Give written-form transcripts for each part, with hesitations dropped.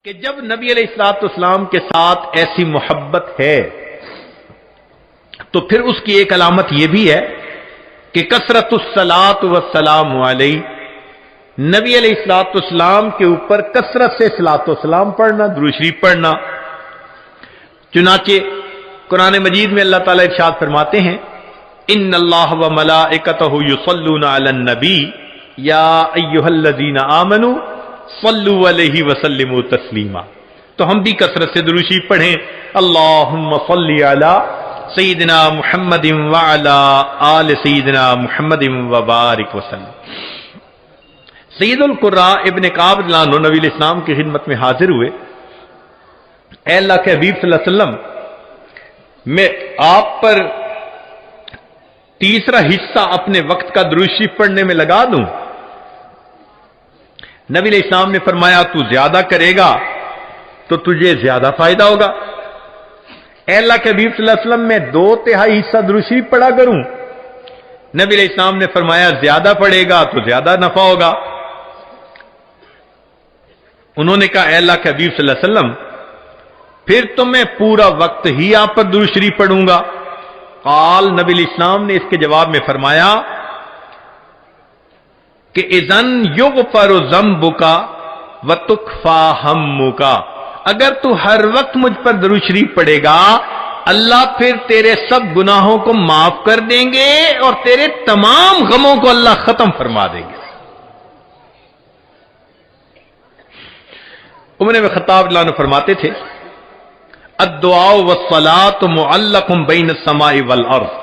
کہ جب نبی علیہ الصلوۃ والسلام کے ساتھ ایسی محبت ہے تو پھر اس کی ایک علامت یہ بھی ہے کہ کثرت الصلاۃ والسلام علیہ، نبی علیہ الصلوۃ والسلام کے اوپر کثرت سے صلاۃ والسلام پڑھنا، درود شریف پڑھنا۔ چنانچہ قرآن مجید میں اللہ تعالیٰ ارشاد فرماتے ہیں ان اللہ و ملائکتہ یصلون علی النبی یا ایھا الذین آمنوا صلوا علیہ وسلموا تسلیما۔ تو ہم بھی کثرت سے درود شریف پڑھیں، اللہم صلی علی سیدنا محمد وعلی آل سیدنا محمد وبارک وسلم۔ سید القراء ابن کعب رضی اللہ عنہ نبی علیہ السلام کی خدمت میں حاضر ہوئے، اے اللہ کے حبیب صلی اللہ علیہ وسلم، میں آپ پر تیسرا حصہ اپنے وقت کا درود شریف پڑھنے میں لگا دوں؟ نبی علیہ السلام نے فرمایا تو زیادہ کرے گا تو تجھے زیادہ فائدہ ہوگا۔ اے اللہ کے حبیب صلی اللہ علیہ وسلم، میں 2/3 حصہ درود شریف پڑھا کروں؟ نبی علیہ السلام نے فرمایا زیادہ پڑھے گا تو زیادہ نفع ہوگا۔ انہوں نے کہا اے اللہ کے حبیب صلی اللہ علیہ وسلم، پھر تو میں پورا وقت ہی آپ پر درود شریف پڑھوں گا۔ قال، نبی علیہ السلام نے اس کے جواب میں فرمایا کہ اذن یغفر ذنبک وتکفی ہمک، اگر تو ہر وقت مجھ پر درود شریف پڑھے گا اللہ پھر تیرے سب گناہوں کو معاف کر دیں گے اور تیرے تمام غموں کو اللہ ختم فرما دیں گے۔ عمر بن خطاب رضی اللہ عنہ فرماتے تھے الدعاء والصلاۃ معلق بین السماء والارض،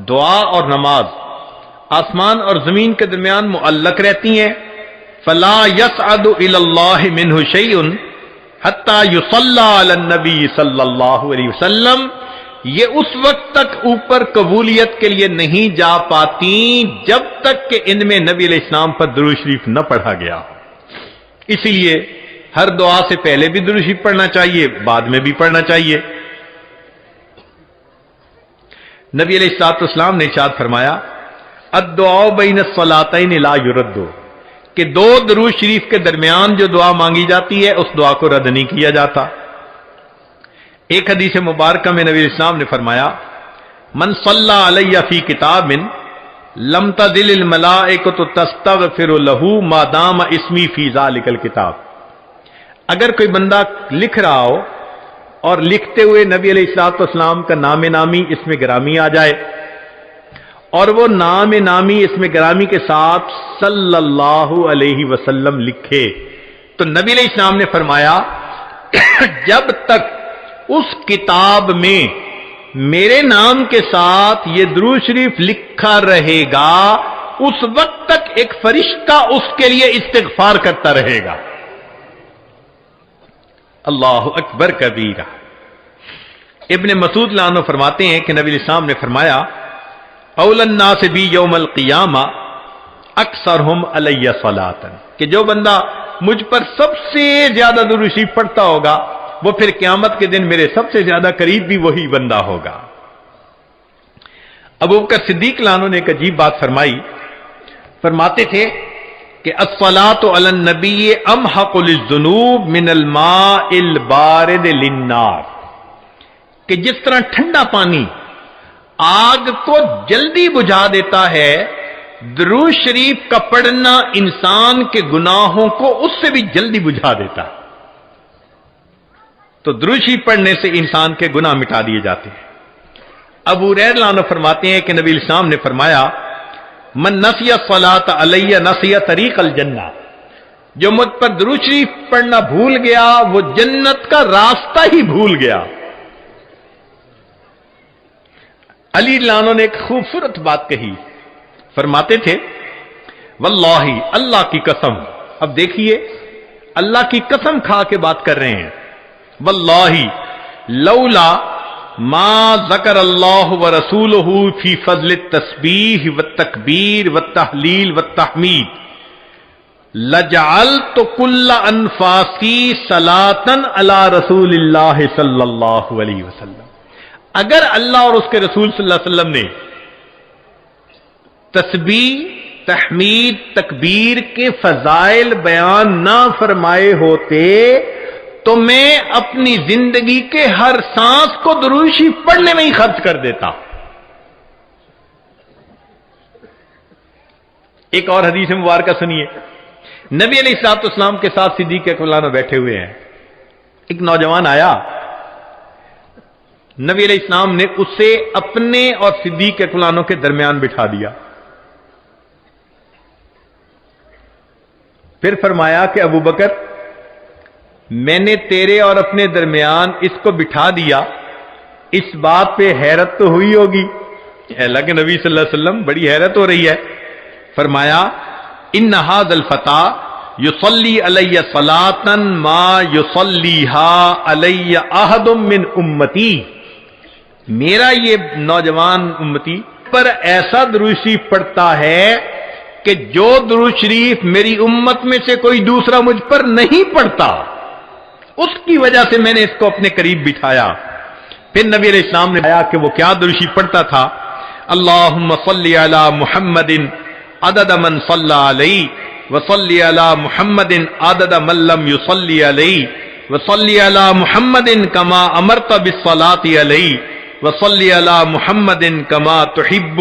دعا اور نماز آسمان اور زمین کے درمیان معلق رہتی ہیں، فلا یصعد الی اللہ منہ شیء حتی یصلی علی النبی صلی اللہ علیہ وسلم، یہ اس وقت تک اوپر قبولیت کے لیے نہیں جا پاتی جب تک کہ ان میں نبی علیہ السلام پر درود شریف نہ پڑھا گیا۔ اسی لیے ہر دعا سے پہلے بھی درود شریف پڑھنا چاہیے، بعد میں بھی پڑھنا چاہیے۔ نبی علیہ الصلوۃ والسلام نے ارشاد فرمایا الدعاء بین الصلاتین لا یرد، کہ 2 درود شریف کے درمیان جو دعا مانگی جاتی ہے اس دعا کو رد نہیں کیا جاتا۔ ایک حدیث مبارکہ میں نبی علیہ السلام نے فرمایا من صلی علی فی کتاب لم تزل الملائکۃ تستغفر له ما دام اسمی فی ذلک الکتاب، اگر کوئی بندہ لکھ رہا ہو اور لکھتے ہوئے نبی علیہ الصلوۃ والسلام کا نام نامی اس میں گرامی آ جائے اور وہ نام نامی اس میں گرامی کے ساتھ صلی اللہ علیہ وسلم لکھے، تو نبی علیہ السلام نے فرمایا جب تک اس کتاب میں میرے نام کے ساتھ یہ درود شریف لکھا رہے گا اس وقت تک ایک فرشتہ اس کے لیے استغفار کرتا رہے گا۔ اللہ اکبر کبیرہ۔ ابن مسعود رضی اللہ عنہ فرماتے ہیں کہ نبی علیہ السلام نے فرمایا اول الناس بی یوم القیامہ اکثرہم علی صلاۃ، کہ جو بندہ مجھ پر سب سے زیادہ درود شریف پڑھتا ہوگا وہ پھر قیامت کے دن میرے سب سے زیادہ قریب بھی وہی بندہ ہوگا۔ ابوبکر صدیق رضی اللہ عنہ نے ایک عجیب بات فرمائی، فرماتے تھے کہ الصلاۃ علی النبی امحق للذنوب من الماء البارد للنار، کہ جس طرح ٹھنڈا پانی آگ کو جلدی بجھا دیتا ہے، درود شریف کا پڑھنا انسان کے گناہوں کو اس سے بھی جلدی بجھا دیتا ہے۔ تو درود شریف پڑھنے سے انسان کے گناہ مٹا دیے جاتے ہیں۔ ابو ہریرہ رضی اللہ عنہ فرماتے ہیں کہ نبی علیہ السلام نے فرمایا من نسی الصلاۃ علی نسی طریق الجنہ، جو مجھ پر درود شریف پڑھنا بھول گیا وہ جنت کا راستہ ہی بھول گیا۔ علی رضی اللہ عنہ نے ایک خوبصورت بات کہی، فرماتے تھے واللہ، اللہ کی قسم، اب دیکھیے اللہ کی قسم کھا کے بات کر رہے ہیں، واللہ لولا ما ذکر اللہ ورسولہ فی فضل التسبیح والتکبیر والتحلیل والتحمید لجعلت کل انفاسی صلاۃ علی رسول اللہ صلی اللہ علیہ وسلم، اگر اللہ اور اس کے رسول صلی اللہ علیہ وسلم نے تسبیح، تحمید، تکبیر کے فضائل بیان نہ فرمائے ہوتے تو میں اپنی زندگی کے ہر سانس کو درود شریف پڑھنے میں ہی خرچ کر دیتا. ایک اور حدیث مبارکہ سنیے. نبی علیہ الصلوۃ والسلام کے ساتھ صدیق اکبر بیٹھے ہوئے ہیں. ایک نوجوان آیا, نبی علیہ السلام نے اسے اپنے اور صدیق اکبر کے درمیان بٹھا دیا. پھر فرمایا کہ ابو بکر, میں نے تیرے اور اپنے درمیان اس کو بٹھا دیا, اس بات پہ حیرت تو ہوئی ہوگی. اللہ کے نبی صلی اللہ علیہ وسلم بڑی حیرت ہو رہی ہے. فرمایا ان ھذا الفتى یصلی علی صلاۃ ما یصلیھا علی احد من امتی, میرا یہ نوجوان امتی پر ایسا درود شریف پڑھتا ہے کہ جو درود شریف میری امت میں سے کوئی دوسرا مجھ پر نہیں پڑھتا, اس کی وجہ سے میں نے اس کو اپنے قریب بٹھایا. پھر نبی علیہ السلام نے بتایا کہ وہ کیا درود شریف پڑھتا تھا. اللہم صلی علی محمد عدد من صلی علیہ وصلی علی محمد عدد من لم یصلی علیہ وصلی علی محمد کما امرت بالصلاۃ علیہ وصلی علی محمد کما تحب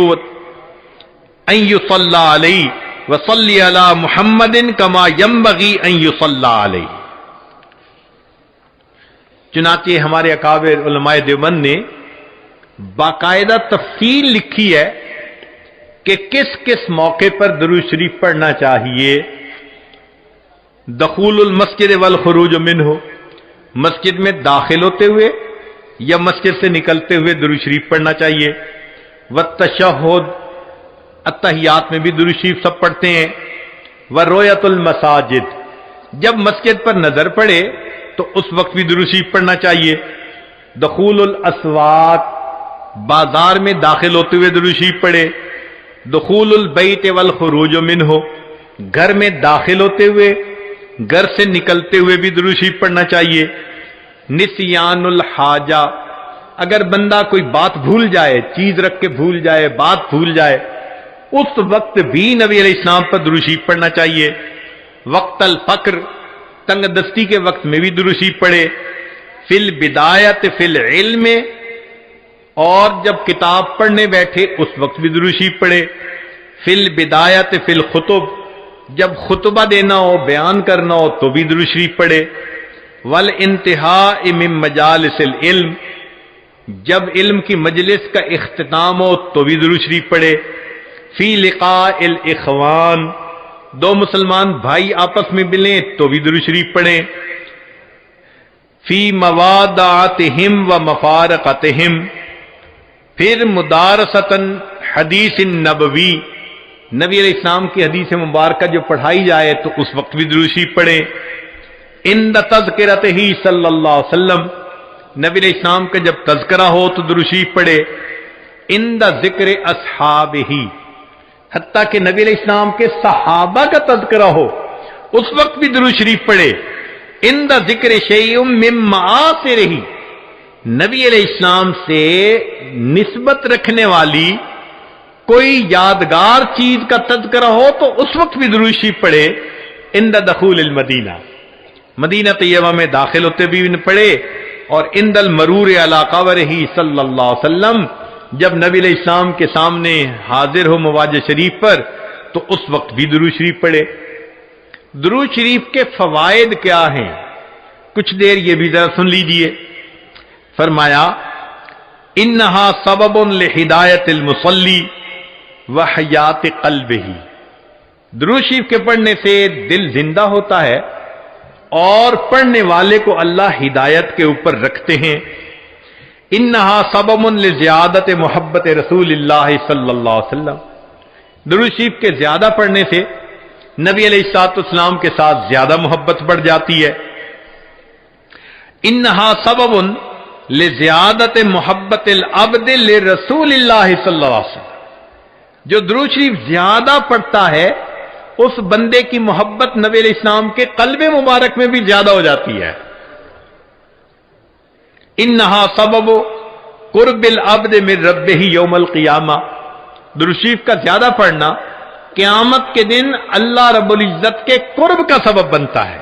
ان یصلی علیہ وصلی علی محمد کما ینبغی ان یصلی علیہ. چنانچہ ہمارے اکابر علماء دیوبند نے باقاعدہ تفصیل لکھی ہے کہ کس کس موقع پر درود شریف پڑھنا چاہیے. دخول المسجد والخروج منہ, مسجد میں داخل ہوتے ہوئے یا مسجد سے نکلتے ہوئے درود شریف پڑھنا چاہیے. والتشہد, التحیات میں بھی درود شریف سب پڑھتے ہیں. ورؤیت المساجد, جب مسجد پر نظر پڑے تو اس وقت بھی درود شریف پڑھنا چاہیے. دخول الاسواق, بازار میں داخل ہوتے ہوئے درود شریف پڑھے. دخول البیت والخروج منہ, گھر میں داخل ہوتے ہوئے گھر سے نکلتے ہوئے بھی درود شریف پڑھنا چاہیے. نسیان الحاجہ, اگر بندہ کوئی بات بھول جائے, چیز رکھ کے بھول جائے, بات بھول جائے, اس وقت بھی نبی علیہ السلام پر درود شریف پڑھنا چاہیے. وقت الفقر, تنگ دستی کے وقت میں بھی درود شریف پڑھے. فی البدایت فی العلم, اور جب کتاب پڑھنے بیٹھے اس وقت بھی درود شریف پڑھے. فی البدایت فی الخطب, جب خطبہ دینا ہو, بیان کرنا ہو تو بھی درود شریف پڑھے. والانتہاء من مجالس العلم, جب علم کی مجلس کا اختتام ہو تو بھی درود شریف پڑھے. فی لقاء الاخوان, دو مسلمان بھائی آپس میں ملیں تو بھی درود شریف پڑھیں. فی موادعتہم و مفارقتہم, پھر مدارستاً حدیث نبوی, نبی علیہ السلام کی حدیث مبارکہ جو پڑھائی جائے تو اس وقت بھی درود شریف پڑھیں. عند تذکرتہ صلی اللہ علیہ وسلم, نبی علیہ السلام کا جب تذکرہ ہو تو درود شریف پڑھے. عند ذکر اصحابہ, حتیٰ کہ نبی علیہ السلام کے صحابہ کا تذکرہ ہو اس وقت بھی درود شریف پڑھے. عند ذکر شیء من معاصرہ, نبی علیہ السلام سے نسبت رکھنے والی کوئی یادگار چیز کا تذکرہ ہو تو اس وقت بھی درود شریف پڑھے. عند دخول المدینہ, مدینہ طیبہ میں داخل ہوتے بھی پڑھے. اور عند المرور علی قبرہ صلی اللہ علیہ وسلم, جب نبی علیہ السلام کے سامنے حاضر ہو مواجہ شریف پر تو اس وقت بھی درود شریف پڑھے. درود شریف کے فوائد کیا ہیں, کچھ دیر یہ بھی ذرا سن لیجئے. فرمایا انہا سبب لہدایت المصلی وحیات قلبہ, درود شریف کے پڑھنے سے دل زندہ ہوتا ہے اور پڑھنے والے کو اللہ ہدایت کے اوپر رکھتے ہیں. انہا سبب لزیادت محبت رسول اللہ صلی اللہ علیہ وسلم, درود شریف کے زیادہ پڑھنے سے نبی علیہ الصلوۃ والسلام کے ساتھ زیادہ محبت بڑھ جاتی ہے. انہا سبب لزیادت محبت العبد لرسول اللہ صلی اللہ علیہ وسلم, جو درود شریف زیادہ پڑھتا ہے اس بندے کی محبت نبی علیہ السلام کے قلب مبارک میں بھی زیادہ ہو جاتی ہے. انہا سبب قرب العبد من ربہ یوم القیامہ, درود شریف کا زیادہ پڑھنا قیامت کے دن اللہ رب العزت کے قرب کا سبب بنتا ہے.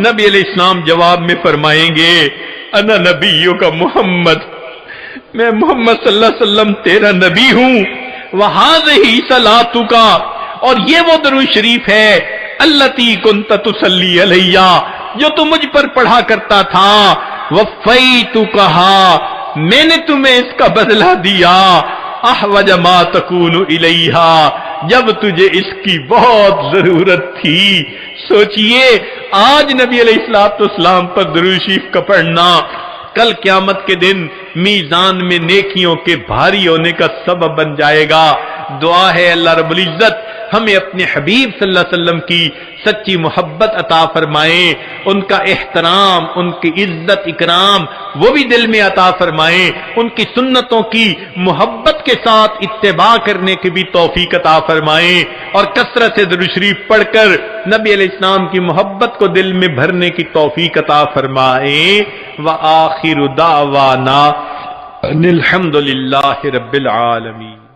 نبی علیہ السلام جواب میں فرمائیں گے انا نبیوں کا محمد، میں محمد صلی اللہ علیہ وسلم تیرا نبی ہوں، وہذہ صلاتک، اور یہ وہ درود شریف ہے التی کنت تصلی علیہ جو تم مجھ پر پڑھا کرتا تھا، وفیتکھا میں نے تمہیں اس کا بدلہ دیا، احوج ما تکون الیہا جب تجھے اس کی بہت ضرورت تھی۔ سوچئے آج نبی علیہ الصلوۃ والسلام پر درود شریف کا پڑھنا کل قیامت کے دن میزان میں نیکیوں کے بھاری ہونے کا سبب بن جائے گا۔ دعا ہے اللہ رب العزت ہمیں اپنے حبیب صلی اللہ علیہ وسلم کی سچی محبت عطا فرمائے، ان کا احترام، ان کی عزت اکرام وہ بھی دل میں عطا فرمائے، ان کی سنتوں کی محبت کے ساتھ اتباع کرنے کی بھی توفیق عطا فرمائے، اور کثرت سے درود شریف پڑھ کر نبی علیہ السلام کی محبت کو دل میں بھرنے کی توفیق عطا فرمائے۔ وآخر دعوانا ان الحمد للہ رب العالمین۔